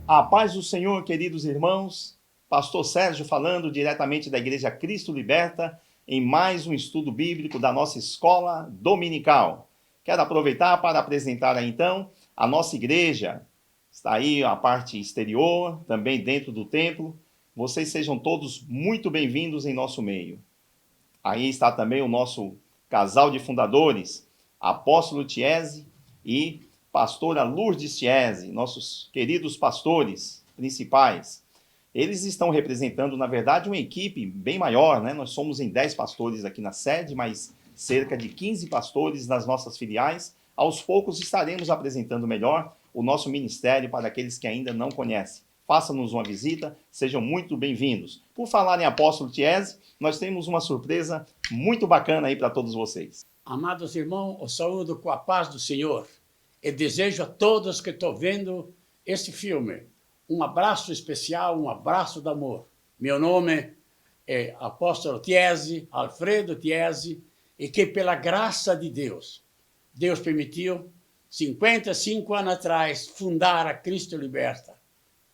A paz do Senhor, queridos irmãos. Pastor Sérgio falando diretamente da Igreja Cristo Liberta em mais um estudo bíblico da nossa escola dominical. Quero aproveitar para apresentar aí, então, a nossa igreja. Está aí a parte exterior, também dentro do templo. Vocês sejam todos muito bem-vindos em nosso meio. Aí está também o nosso casal de fundadores, Apóstolo Tiese e pastora Lourdes Tiese, nossos queridos pastores principais. Eles estão representando, na verdade, uma equipe bem maior, né? Nós somos em 10 pastores aqui na sede, mas cerca de 15 pastores nas nossas filiais. Aos poucos estaremos apresentando melhor o nosso ministério para aqueles que ainda não conhecem. Faça-nos uma visita, sejam muito bem-vindos. Por falar em Apóstolo Tiese, nós temos uma surpresa muito bacana aí para todos vocês. Amados irmãos, eu saúdo com a paz do Senhor e desejo a todos que estão vendo este filme um abraço especial, um abraço de amor. Meu nome é Apóstolo Tiese, Alfredo Tiese, e que pela graça de Deus, Deus permitiu, 55 anos atrás, fundar a Cristo Liberta.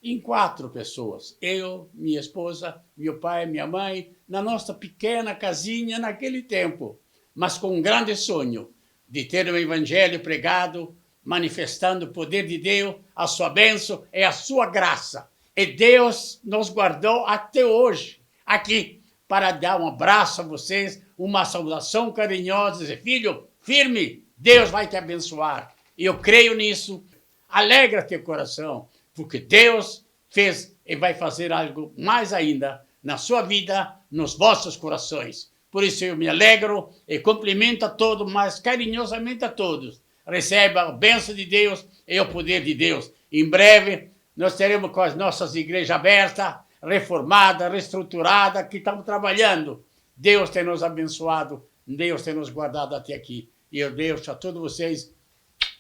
Em 4 pessoas, eu, minha esposa, meu pai, minha mãe, na nossa pequena casinha naquele tempo, mas com um grande sonho de ter um evangelho pregado, manifestando o poder de Deus, a sua bênção e a sua graça. E Deus nos guardou até hoje, aqui, para dar um abraço a vocês, uma saudação carinhosa, dizer, filho, firme, Deus vai te abençoar. E eu creio nisso. Alegra teu coração, porque Deus fez e vai fazer algo mais ainda na sua vida, nos vossos corações. Por isso eu me alegro e cumprimento a todos, mas carinhosamente a todos. Receba a bênção de Deus e o poder de Deus. Em breve, nós teremos com as nossas igrejas abertas, reformadas, reestruturadas, que estamos trabalhando. Deus tem nos abençoado, Deus tem nos guardado até aqui. E eu deixo a todos vocês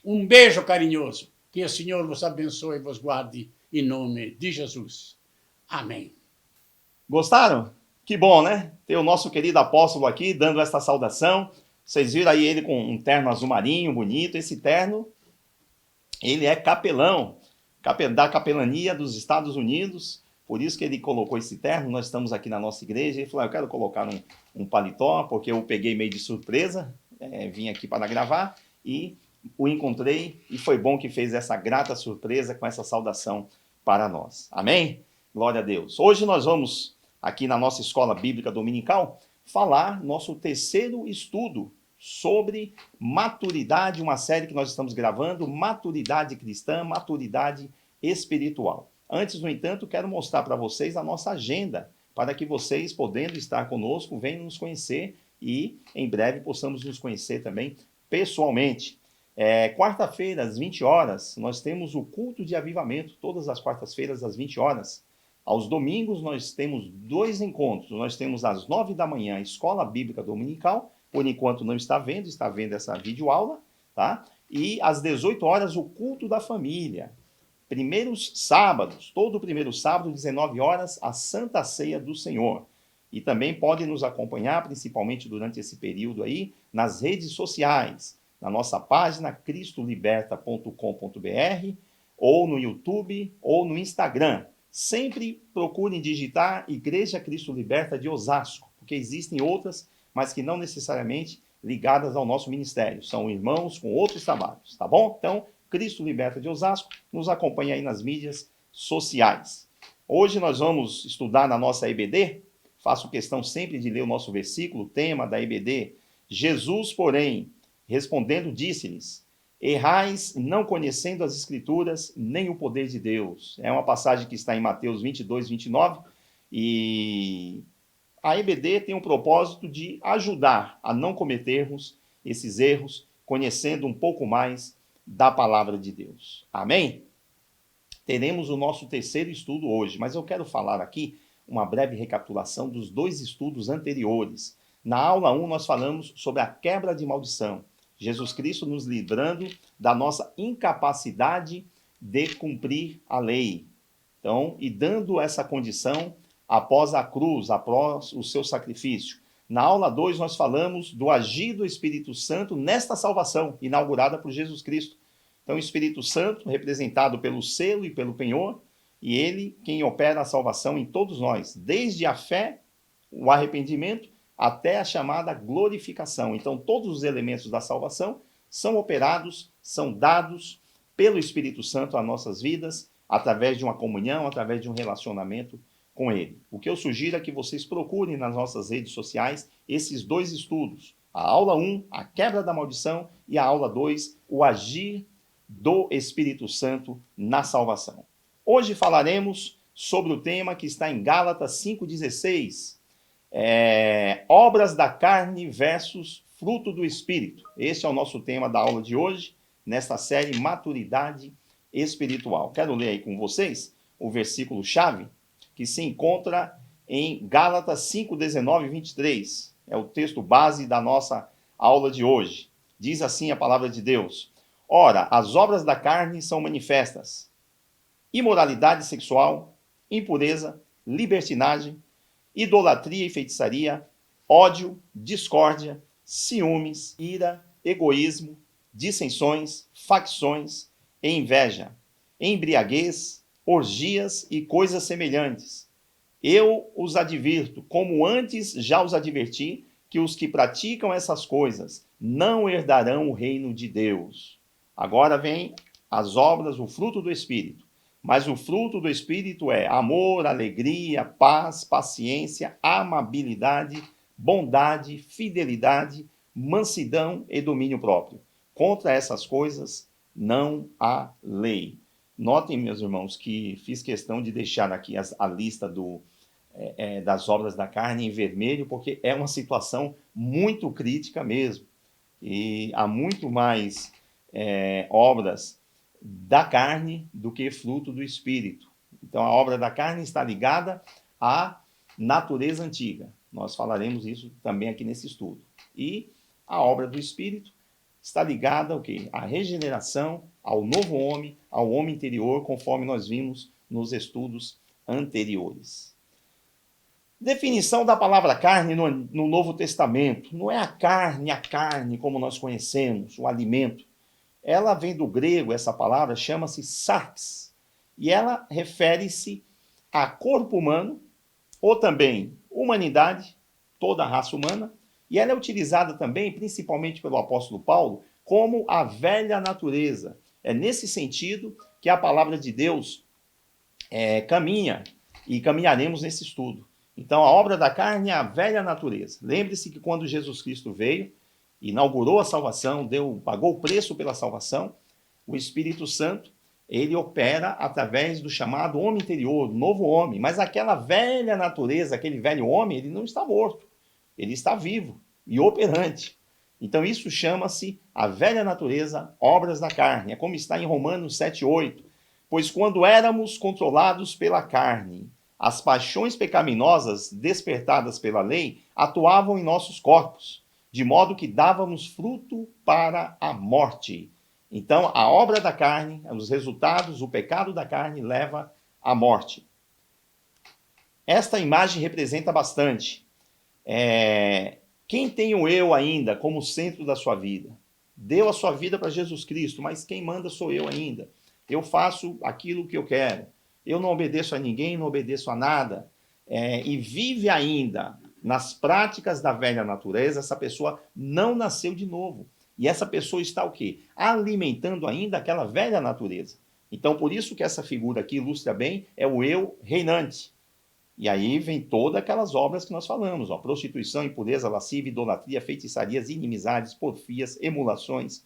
um beijo carinhoso. Que o Senhor vos abençoe e vos guarde em nome de Jesus. Amém. Gostaram? Que bom, né? Ter o nosso querido apóstolo aqui dando esta saudação. Vocês viram aí ele com um terno azul marinho, bonito. Esse terno, ele é capelão, da capelania dos Estados Unidos. Por isso que ele colocou esse terno. Nós estamos aqui na nossa igreja. Ele falou, eu quero colocar um paletó, porque eu peguei meio de surpresa. Vim aqui para gravar e o encontrei. E foi bom que fez essa grata surpresa com essa saudação para nós. Amém? Glória a Deus. Hoje nós vamos, aqui na nossa escola bíblica dominical, falar nosso terceiro estudo sobre maturidade, uma série que nós estamos gravando, maturidade cristã, maturidade espiritual. Antes, no entanto, quero mostrar para vocês a nossa agenda, para que vocês, podendo estar conosco, venham nos conhecer e, em breve, possamos nos conhecer também pessoalmente. Quarta-feira, às 20 horas, nós temos o culto de avivamento, todas as quartas-feiras, às 20 horas. Aos domingos, nós temos 2 encontros. Nós temos às 9 da manhã a Escola Bíblica Dominical, por enquanto não está vendo essa videoaula, tá? E às 18 horas, o culto da família. Primeiros sábados, todo primeiro sábado, 19 horas, a Santa Ceia do Senhor. E também podem nos acompanhar, principalmente durante esse período aí, nas redes sociais, na nossa página cristoliberta.com.br, ou no YouTube, ou no Instagram. Sempre procurem digitar Igreja Cristo Liberta de Osasco, porque existem outras, mas que não necessariamente ligadas ao nosso ministério. São irmãos com outros trabalhos, tá bom? Então, Cristo Liberta de Osasco, nos acompanhe aí nas mídias sociais. Hoje nós vamos estudar na nossa EBD, faço questão sempre de ler o nosso versículo, o tema da EBD. Jesus, porém, respondendo, disse-lhes, errais não conhecendo as Escrituras, nem o poder de Deus. É uma passagem que está em Mateus 22, 29, e a EBD tem o propósito de ajudar a não cometermos esses erros, conhecendo um pouco mais da palavra de Deus. Amém? Teremos o nosso terceiro estudo hoje, mas eu quero falar aqui uma breve recapitulação dos 2 estudos anteriores. Na aula 1, nós falamos sobre a quebra de maldição. Jesus Cristo nos livrando da nossa incapacidade de cumprir a lei. Então, e dando essa condição após a cruz, após o seu sacrifício. Na aula 2, nós falamos do agir do Espírito Santo nesta salvação, inaugurada por Jesus Cristo. Então, o Espírito Santo, representado pelo selo e pelo penhor, e ele quem opera a salvação em todos nós, desde a fé, o arrependimento, até a chamada glorificação. Então, todos os elementos da salvação são operados, são dados pelo Espírito Santo às nossas vidas, através de uma comunhão, através de um relacionamento com ele. O que eu sugiro é que vocês procurem nas nossas redes sociais esses dois estudos. A aula 1, a quebra da maldição, e a aula 2, o agir do Espírito Santo na salvação. Hoje falaremos sobre o tema que está em Gálatas 5,16, obras da carne versus fruto do Espírito. Este é o nosso tema da aula de hoje, nesta série Maturidade Espiritual. Quero ler aí com vocês o versículo-chave, que se encontra em Gálatas 5, 19 e 23. É o texto base da nossa aula de hoje. Diz assim a palavra de Deus: Ora, as obras da carne são manifestas: imoralidade sexual, impureza, libertinagem, idolatria e feitiçaria, ódio, discórdia, ciúmes, ira, egoísmo, dissensões, facções e inveja, embriaguez, orgias e coisas semelhantes. Eu os advirto, como antes já os adverti, que os que praticam essas coisas não herdarão o reino de Deus. Agora vem as obras, o fruto do Espírito. Mas o fruto do Espírito é amor, alegria, paz, paciência, amabilidade, bondade, fidelidade, mansidão e domínio próprio. Contra essas coisas não há lei. Notem, meus irmãos, que fiz questão de deixar aqui a lista das obras da carne em vermelho, porque é uma situação muito crítica mesmo. E há muito mais obras da carne do que fruto do Espírito. Então, a obra da carne está ligada à natureza antiga. Nós falaremos isso também aqui nesse estudo. E a obra do Espírito está ligada ao quê? À regeneração, ao novo homem, ao homem interior, conforme nós vimos nos estudos anteriores. Definição da palavra carne no Novo Testamento. Não é a carne como nós conhecemos, o alimento. Ela vem do grego, essa palavra chama-se sarx, e ela refere-se a corpo humano, ou também humanidade, toda a raça humana, e ela é utilizada também, principalmente pelo apóstolo Paulo, como a velha natureza. É nesse sentido que a palavra de Deus caminha, e caminharemos nesse estudo. Então, a obra da carne é a velha natureza. Lembre-se que quando Jesus Cristo veio, inaugurou a salvação, pagou o preço pela salvação, o Espírito Santo, ele opera através do chamado homem interior, novo homem. Mas aquela velha natureza, aquele velho homem, ele não está morto. Ele está vivo e operante. Então isso chama-se a velha natureza, obras da carne. É como está em Romanos 7,8. Pois quando éramos controlados pela carne, as paixões pecaminosas despertadas pela lei atuavam em nossos corpos, de modo que dávamos fruto para a morte. Então, a obra da carne, os resultados, o pecado da carne leva à morte. Esta imagem representa bastante. Quem tem o eu ainda como centro da sua vida? Deu a sua vida para Jesus Cristo, mas quem manda sou eu ainda. Eu faço aquilo que eu quero. Eu não obedeço a ninguém, não obedeço a nada. E vive ainda nas práticas da velha natureza, essa pessoa não nasceu de novo. E essa pessoa está o quê? Alimentando ainda aquela velha natureza. Então, por isso que essa figura aqui ilustra bem, é o eu reinante. E aí vem todas aquelas obras que nós falamos, prostituição, impureza, lascívia, idolatria, feitiçarias, inimizades, porfias, emulações,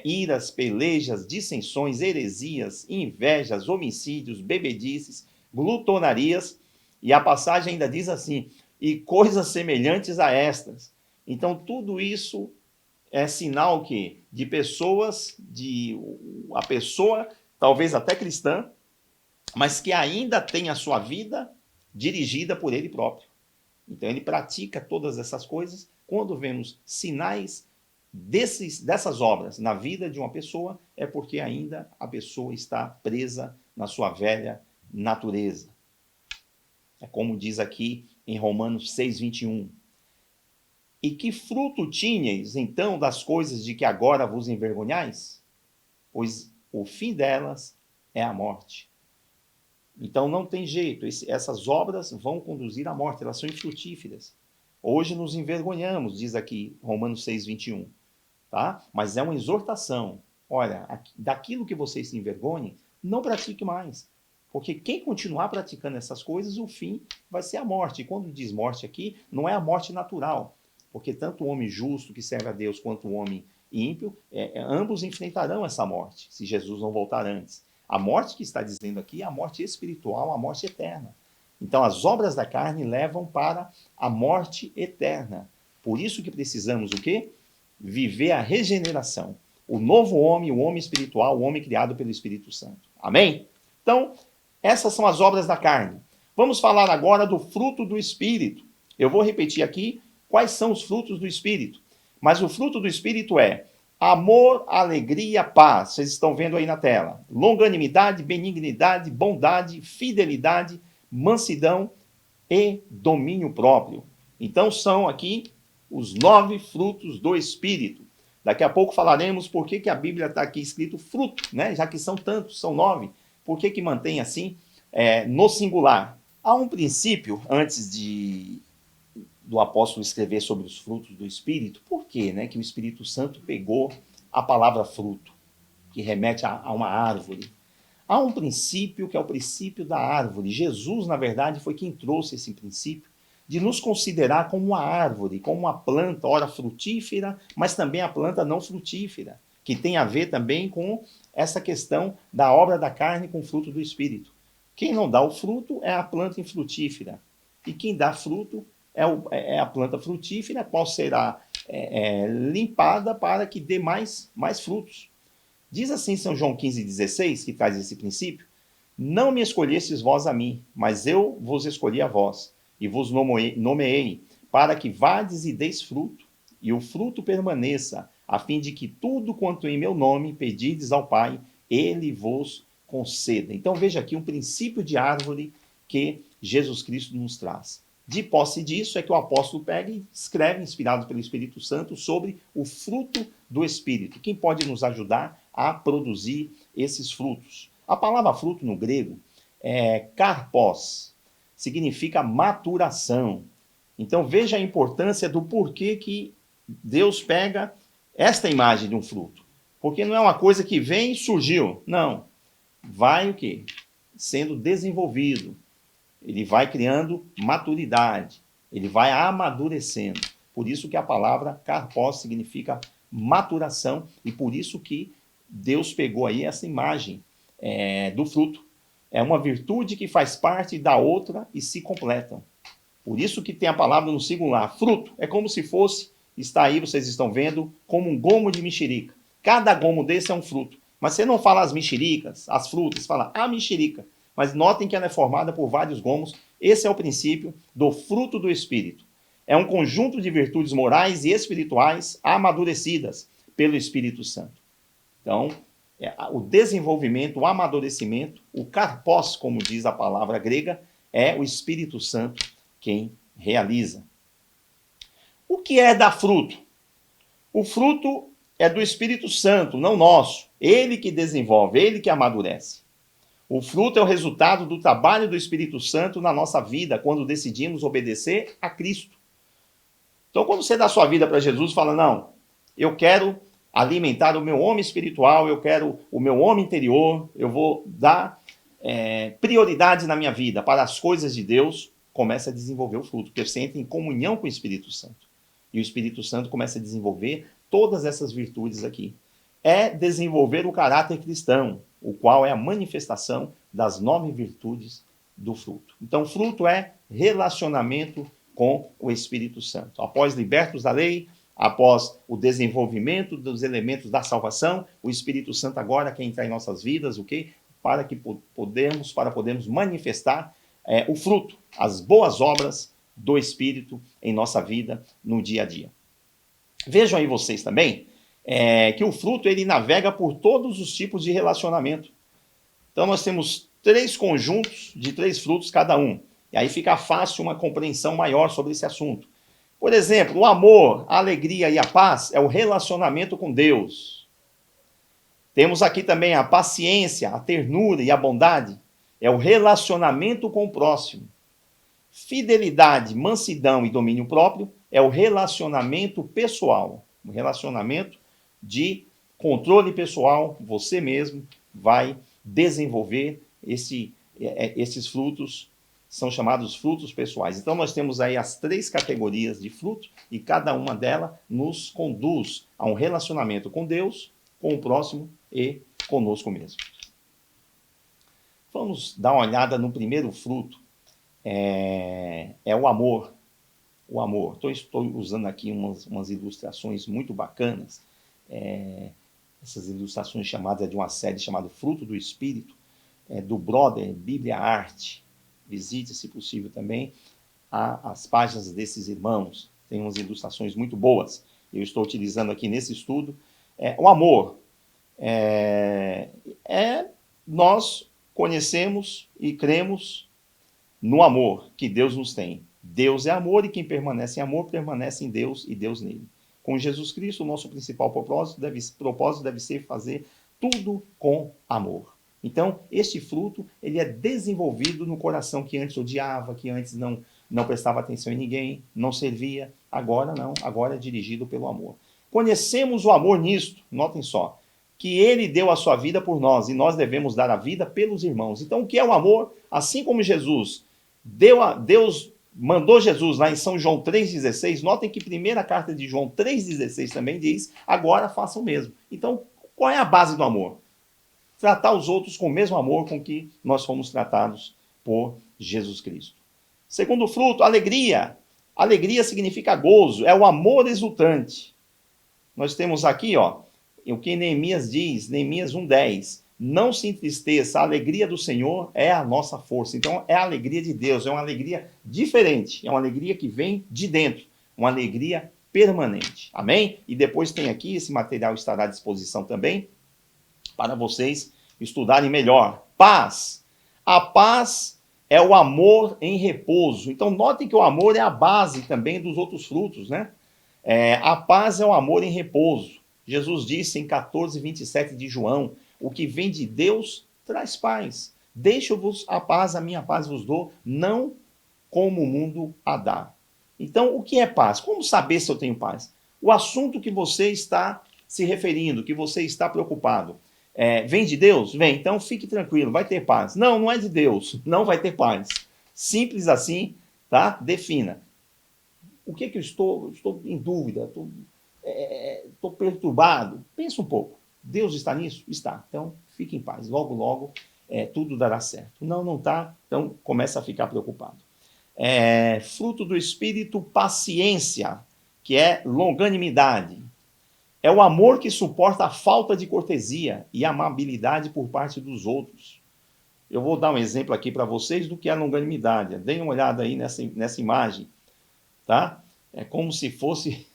iras, pelejas, dissensões, heresias, invejas, homicídios, bebedices, glutonarias. E a passagem ainda diz assim: e coisas semelhantes a estas. Então, tudo isso é sinal que de pessoas, a pessoa, talvez até cristã, mas que ainda tem a sua vida dirigida por ele próprio. Então, ele pratica todas essas coisas. Quando vemos sinais dessas obras na vida de uma pessoa, é porque ainda a pessoa está presa na sua velha natureza. É como diz aqui em Romanos 6:21. E que fruto tinhais, então, das coisas de que agora vos envergonhais? Pois o fim delas é a morte. Então não tem jeito, essas obras vão conduzir à morte, elas são infrutíferas. Hoje nos envergonhamos, diz aqui Romanos 6:21, tá? Mas é uma exortação. Olha, daquilo que você se envergonhe, não pratique mais. Porque quem continuar praticando essas coisas, o fim vai ser a morte. E quando diz morte aqui, não é a morte natural. Porque tanto o homem justo que serve a Deus quanto o homem ímpio, ambos enfrentarão essa morte, se Jesus não voltar antes. A morte que está dizendo aqui é a morte espiritual, a morte eterna. Então, as obras da carne levam para a morte eterna. Por isso que precisamos o quê? Viver a regeneração. O novo homem, o homem espiritual, o homem criado pelo Espírito Santo. Amém? Então, essas são as obras da carne. Vamos falar agora do fruto do Espírito. Eu vou repetir aqui quais são os frutos do Espírito. Mas o fruto do Espírito é amor, alegria, paz. Vocês estão vendo aí na tela. Longanimidade, benignidade, bondade, fidelidade, mansidão e domínio próprio. Então são aqui os 9 frutos do Espírito. Daqui a pouco falaremos por que a Bíblia está aqui escrito fruto, né? Já que são tantos, são 9. Por que mantém assim no singular? Há um princípio, antes do apóstolo escrever sobre os frutos do Espírito, por quê, né, que o Espírito Santo pegou a palavra fruto, que remete a uma árvore? Há um princípio que é o princípio da árvore. Jesus, na verdade, foi quem trouxe esse princípio de nos considerar como uma árvore, como uma planta, ora frutífera, mas também a planta não frutífera, que tem a ver também com essa questão da obra da carne com o fruto do Espírito. Quem não dá o fruto é a planta infrutífera, e quem dá fruto é a planta frutífera, qual será limpada para que dê mais frutos. Diz assim São João 15,16, que traz esse princípio: não me escolhestes vós a mim, mas eu vos escolhi a vós, e vos nomeei, para que vades e deis fruto, e o fruto permaneça, a fim de que tudo quanto em meu nome pedirdes ao Pai, ele vos conceda. Então veja aqui um princípio de árvore que Jesus Cristo nos traz. De posse disso é que o apóstolo pega e escreve, inspirado pelo Espírito Santo, sobre o fruto do Espírito. Quem pode nos ajudar a produzir esses frutos? A palavra fruto no grego é karpos, significa maturação. Então veja a importância do porquê que Deus pega esta imagem de um fruto. Porque não é uma coisa que vem e surgiu. Não. Vai o quê? Sendo desenvolvido. Ele vai criando maturidade, ele vai amadurecendo. Por isso que a palavra karpos significa maturação, e por isso que Deus pegou aí essa imagem do fruto. É uma virtude que faz parte da outra e se completam. Por isso que tem a palavra no singular. Fruto é como se fosse, está aí, vocês estão vendo, como um gomo de mexerica. Cada gomo desse é um fruto. Mas você não fala as mexericas, as frutas, você fala a mexerica. Mas notem que ela é formada por vários gomos. Esse é o princípio do fruto do Espírito. É um conjunto de virtudes morais e espirituais amadurecidas pelo Espírito Santo. Então, o desenvolvimento, o amadurecimento, o karpos, como diz a palavra grega, é o Espírito Santo quem realiza. O que é dar fruto? O fruto é do Espírito Santo, não nosso. Ele que desenvolve, ele que amadurece. O fruto é o resultado do trabalho do Espírito Santo na nossa vida, quando decidimos obedecer a Cristo. Então, quando você dá sua vida para Jesus, fala, não, eu quero alimentar o meu homem espiritual, eu quero o meu homem interior, eu vou dar prioridade na minha vida para as coisas de Deus, começa a desenvolver o fruto, porque você entra em comunhão com o Espírito Santo. E o Espírito Santo começa a desenvolver todas essas virtudes aqui. É desenvolver o caráter cristão, o qual é a manifestação das 9 virtudes do fruto. Então, fruto é relacionamento com o Espírito Santo. Após libertos da lei, após o desenvolvimento dos elementos da salvação, o Espírito Santo agora quer entrar em nossas vidas, o quê? Para podermos manifestar o fruto, as boas obras do Espírito em nossa vida no dia a dia. Vejam aí vocês também, que o fruto ele navega por todos os tipos de relacionamento. Então nós temos 3 conjuntos de 3 frutos cada um. E aí fica fácil uma compreensão maior sobre esse assunto. Por exemplo, o amor, a alegria e a paz é o relacionamento com Deus. Temos aqui também a paciência, a ternura e a bondade. é o relacionamento com o próximo. Fidelidade, mansidão e domínio próprio é o relacionamento pessoal, um relacionamento de controle pessoal. Você mesmo vai desenvolver esses frutos, são chamados frutos pessoais. Então nós temos aí as 3 categorias de fruto e cada uma delas nos conduz a um relacionamento com Deus, com o próximo e conosco mesmo. Vamos dar uma olhada no primeiro fruto. É o amor. O amor. Estou usando aqui umas ilustrações muito bacanas. Essas ilustrações chamadas de uma série chamada Fruto do Espírito, do Brother Bíblia Arte. Visite, se possível, também as páginas desses irmãos. Tem umas ilustrações muito boas. Eu estou utilizando aqui nesse estudo. O amor. Nós conhecemos e cremos no amor que Deus nos tem. Deus é amor e quem permanece em amor permanece em Deus e Deus nele. Com Jesus Cristo, o nosso principal propósito deve ser fazer tudo com amor. Então, este fruto ele é desenvolvido no coração que antes odiava, que antes não prestava atenção em ninguém, não servia. Agora não, agora é dirigido pelo amor. Conhecemos o amor nisto, notem só, que ele deu a sua vida por nós e nós devemos dar a vida pelos irmãos. Então, o que é o amor? Assim como Deus mandou Jesus lá em São João 3,16, notem que primeira carta de João 3,16 também diz, agora façam o mesmo. Então, qual é a base do amor? Tratar os outros com o mesmo amor com que nós fomos tratados por Jesus Cristo. Segundo fruto, alegria. Alegria significa gozo, é o amor exultante. Nós temos aqui, o que Neemias diz, Neemias 1,10. Não se entristeça, a alegria do Senhor é a nossa força. Então, é a alegria de Deus, é uma alegria diferente, é uma alegria que vem de dentro, uma alegria permanente. Amém? E depois tem aqui, esse material estará à disposição também, para vocês estudarem melhor. Paz. A paz é o amor em repouso. Então, notem que o amor é a base também dos outros frutos, né? A paz é o amor em repouso. Jesus disse em 14:27 de João, o que vem de Deus traz paz. Deixo-vos a paz, a minha paz vos dou, não como o mundo a dá. Então, o que é paz? Como saber se eu tenho paz? O assunto que você está se referindo, que você está preocupado, vem de Deus? Vem, então fique tranquilo, vai ter paz. Não, não é de Deus, não vai ter paz. Simples assim, tá? Defina. O que eu estou em dúvida, estou perturbado? Pensa um pouco. Deus está nisso? Está. Então, fique em paz. Logo, logo, tudo dará certo. Não está, então começa a ficar preocupado. Fruto do Espírito, paciência, que é longanimidade. É o amor que suporta a falta de cortesia e amabilidade por parte dos outros. Eu vou dar um exemplo aqui para vocês do que é longanimidade. Deem uma olhada aí nessa imagem. Tá? É como se fosse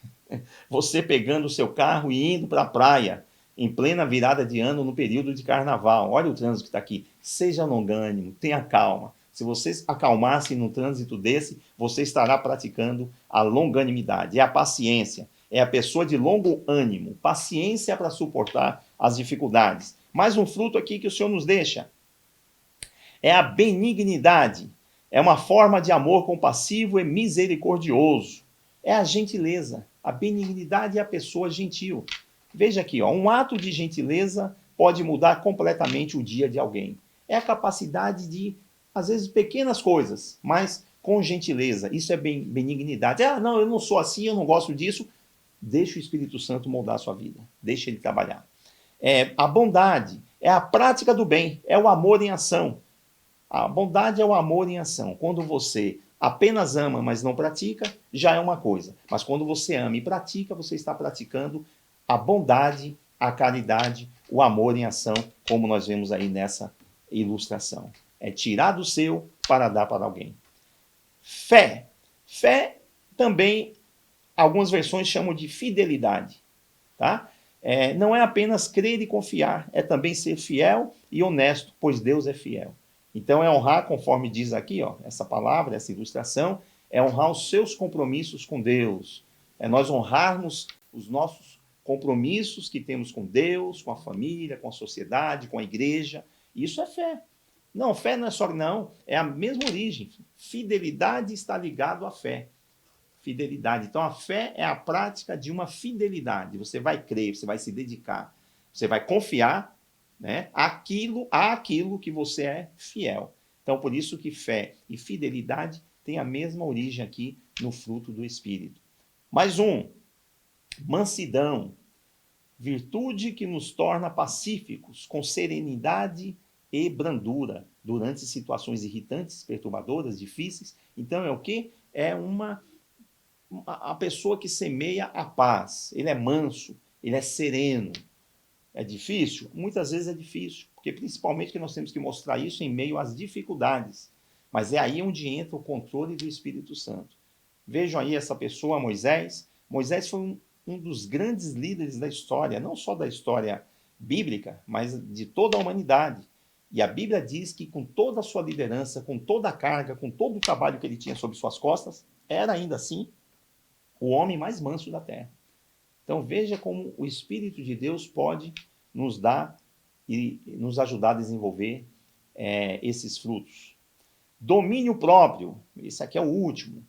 você pegando o seu carro e indo para a praia em plena virada de ano no período de carnaval. Olha o trânsito que está aqui. Seja longânimo, tenha calma. Se você acalmar-se num trânsito desse, você estará praticando a longanimidade. É a paciência. É a pessoa de longo ânimo. Paciência para suportar as dificuldades. Mais um fruto aqui que o Senhor nos deixa. É a benignidade. É uma forma de amor compassivo e misericordioso. É a gentileza. A benignidade é a pessoa gentil. Veja aqui, um ato de gentileza pode mudar completamente o dia de alguém. É a capacidade de, às vezes, pequenas coisas, mas com gentileza. Isso é benignidade. Não, eu não sou assim, eu não gosto disso. Deixa o Espírito Santo moldar a sua vida. Deixa ele trabalhar. A bondade é a prática do bem, é o amor em ação. A bondade é o amor em ação. Quando você apenas ama, mas não pratica, já é uma coisa. Mas quando você ama e pratica, você está praticando a bondade, a caridade, o amor em ação, como nós vemos aí nessa ilustração. É tirar do seu para dar para alguém. Fé. Fé também, algumas versões chamam de fidelidade. Tá? Não é apenas crer e confiar, é também ser fiel e honesto, pois Deus é fiel. Então é honrar, conforme diz aqui, essa palavra, essa ilustração, é honrar os seus compromissos com Deus. É nós honrarmos os nossos compromissos que temos com Deus, com a família, com a sociedade, com a igreja. Isso é fé. Não, fé não é só, não, é a mesma origem. Fidelidade está ligado à fé. Fidelidade. Então, a fé é a prática de uma fidelidade. Você vai crer, você vai se dedicar, você vai confiar, né, àquilo que você é fiel. Então, por isso que fé e fidelidade têm a mesma origem aqui no fruto do Espírito. Mais um, mansidão, virtude que nos torna pacíficos, com serenidade e brandura, durante situações irritantes, perturbadoras, difíceis. Então, é o quê? É a pessoa que semeia a paz. Ele é manso, ele é sereno. É difícil? Muitas vezes é difícil, porque principalmente que nós temos que mostrar isso em meio às dificuldades. Mas é aí onde entra o controle do Espírito Santo. Vejam aí essa pessoa, Moisés. Moisés foi um dos grandes líderes da história, não só da história bíblica, mas de toda a humanidade. E a Bíblia diz que com toda a sua liderança, com toda a carga, com todo o trabalho que ele tinha sobre suas costas, era ainda assim o homem mais manso da terra. Então veja como o Espírito de Deus pode nos dar e nos ajudar a desenvolver esses frutos. Domínio próprio, esse aqui é o último,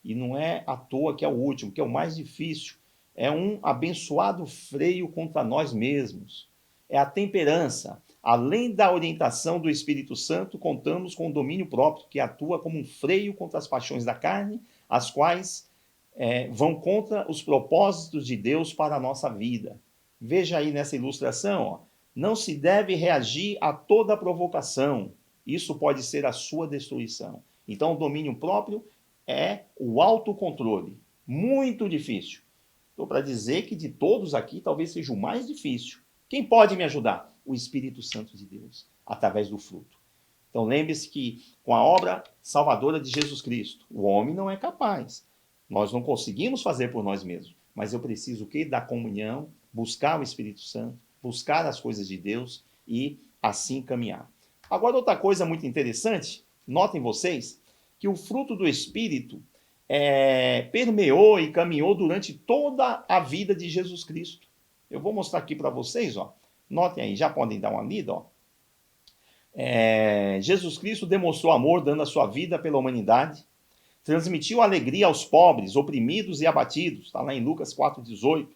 e não é à toa que é o último, que é o mais difícil. É um abençoado freio contra nós mesmos. É a temperança. Além da orientação do Espírito Santo, contamos com o domínio próprio, que atua como um freio contra as paixões da carne, as quais vão contra os propósitos de Deus para a nossa vida. Veja aí nessa ilustração, ó, não se deve reagir a toda provocação. Isso pode ser a sua destruição. Então, o domínio próprio é o autocontrole. Muito difícil. Estou para dizer que de todos aqui, talvez seja o mais difícil. Quem pode me ajudar? O Espírito Santo de Deus, através do fruto. Então, lembre-se que com a obra salvadora de Jesus Cristo, o homem não é capaz. Nós não conseguimos fazer por nós mesmos, mas eu preciso o quê? Da comunhão, buscar o Espírito Santo, buscar as coisas de Deus e assim caminhar. Agora, outra coisa muito interessante, notem vocês, que o fruto do Espírito permeou e caminhou durante toda a vida de Jesus Cristo. Eu vou mostrar aqui para vocês, ó. Notem aí, já podem dar uma lida, ó. Jesus Cristo demonstrou amor dando a sua vida pela humanidade, transmitiu alegria aos pobres, oprimidos e abatidos, está lá em Lucas 4,18.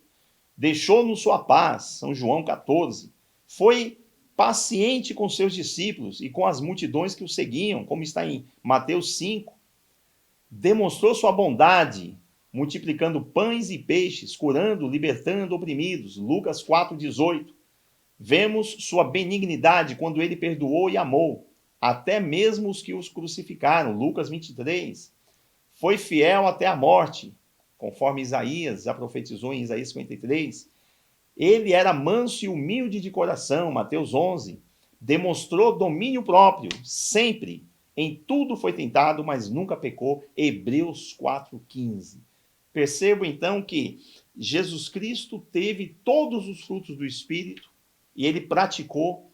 Deixou-nos sua paz, São João 14. Foi paciente com seus discípulos e com as multidões que o seguiam, como está em Mateus 5. Demonstrou sua bondade, multiplicando pães e peixes, curando, libertando oprimidos, Lucas 4,18. Vemos sua benignidade quando ele perdoou e amou, até mesmo os que os crucificaram, Lucas 23. Foi fiel até a morte, conforme Isaías já profetizou em Isaías 53. Ele era manso e humilde de coração, Mateus 11. Demonstrou domínio próprio, sempre. Em tudo foi tentado, mas nunca pecou, Hebreus 4,15. Percebo então que Jesus Cristo teve todos os frutos do Espírito e ele praticou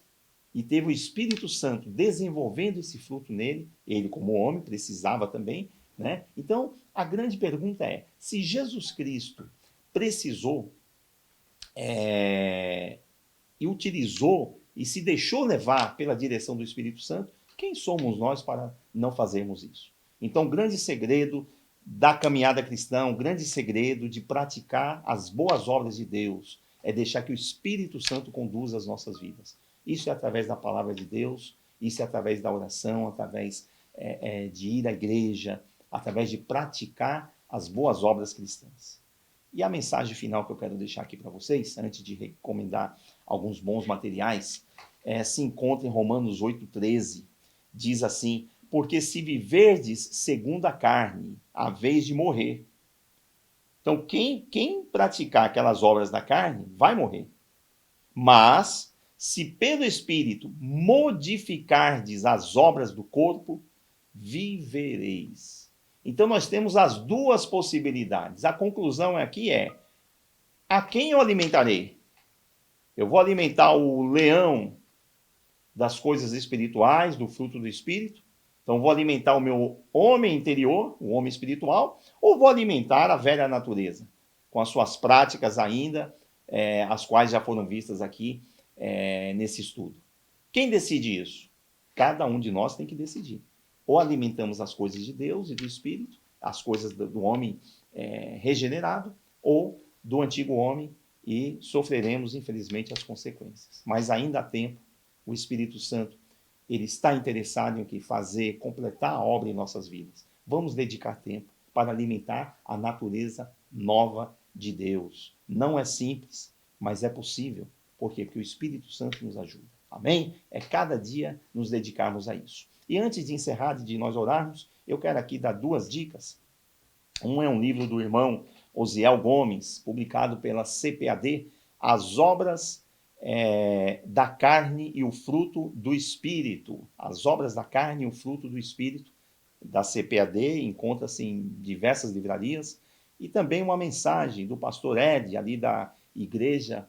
e teve o Espírito Santo desenvolvendo esse fruto nele. Ele, como homem, precisava também, né? Então, a grande pergunta é, se Jesus Cristo precisou e utilizou e se deixou levar pela direção do Espírito Santo, quem somos nós para não fazermos isso? Então, o grande segredo da caminhada cristã, o grande segredo de praticar as boas obras de Deus é deixar que o Espírito Santo conduza as nossas vidas. Isso é através da palavra de Deus, isso é através da oração, através de ir à igreja, através de praticar as boas obras cristãs. E a mensagem final que eu quero deixar aqui para vocês, antes de recomendar alguns bons materiais, se encontra em Romanos 8,13. Diz assim, porque se viverdes segundo a carne, a vez de morrer. Então, quem praticar aquelas obras da carne, vai morrer. Mas, se pelo Espírito modificardes as obras do corpo, vivereis. Então, nós temos as duas possibilidades. A conclusão aqui a quem eu alimentarei? Eu vou alimentar o leão das coisas espirituais, do fruto do Espírito? Então, vou alimentar o meu homem interior, o homem espiritual, ou vou alimentar a velha natureza, com as suas práticas ainda, as quais já foram vistas aqui nesse estudo. Quem decide isso? Cada um de nós tem que decidir. Ou alimentamos as coisas de Deus e do Espírito, as coisas do homem regenerado, ou do antigo homem, e sofreremos, infelizmente, as consequências. Mas ainda há tempo, o Espírito Santo, ele está interessado em fazer, completar a obra em nossas vidas. Vamos dedicar tempo para alimentar a natureza nova de Deus. Não é simples, mas é possível. Por quê? Porque o Espírito Santo nos ajuda. Amém? É cada dia nos dedicarmos a isso. E antes de encerrar, de nós orarmos, eu quero aqui dar 2 dicas. Um é um livro do irmão Osiel Gomes, publicado pela CPAD, As Obras da Carne e o Fruto do Espírito. As Obras da Carne e o Fruto do Espírito, da CPAD, encontra-se em diversas livrarias. E também uma mensagem do pastor Ed, ali da igreja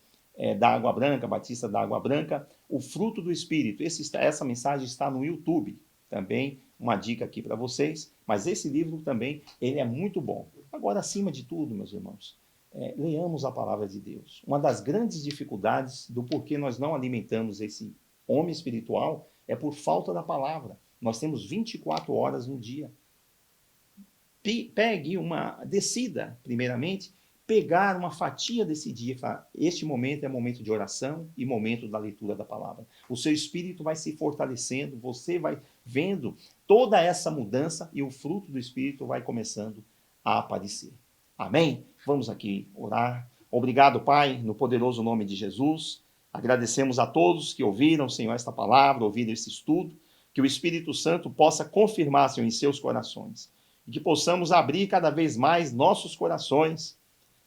da Água Branca, Batista da Água Branca, O Fruto do Espírito. Essa mensagem está no YouTube. Também uma dica aqui para vocês, mas esse livro também, ele é muito bom. Agora, acima de tudo, meus irmãos, leamos a palavra de Deus. Uma das grandes dificuldades do porquê nós não alimentamos esse homem espiritual é por falta da palavra. Nós temos 24 horas no dia. Decida, primeiramente, pegar uma fatia desse dia e falar, este momento é momento de oração e momento da leitura da palavra. O seu espírito vai se fortalecendo, você vai vendo toda essa mudança e o fruto do Espírito vai começando a aparecer. Amém? Vamos aqui orar. Obrigado, Pai, no poderoso nome de Jesus. Agradecemos a todos que ouviram, Senhor, esta palavra, ouviram esse estudo, que o Espírito Santo possa confirmar, Senhor, em seus corações. E que possamos abrir cada vez mais nossos corações,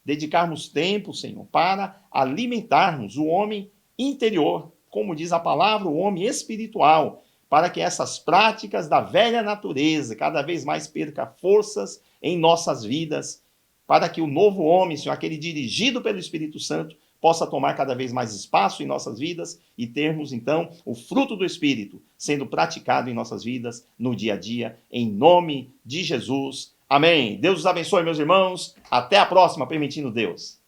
dedicarmos tempo, Senhor, para alimentarmos o homem interior, como diz a palavra, o homem espiritual, para que essas práticas da velha natureza cada vez mais perca forças em nossas vidas, para que o novo homem, Senhor, aquele dirigido pelo Espírito Santo, possa tomar cada vez mais espaço em nossas vidas e termos, então, o fruto do Espírito sendo praticado em nossas vidas no dia a dia, em nome de Jesus. Amém. Deus os abençoe, meus irmãos. Até a próxima, permitindo Deus.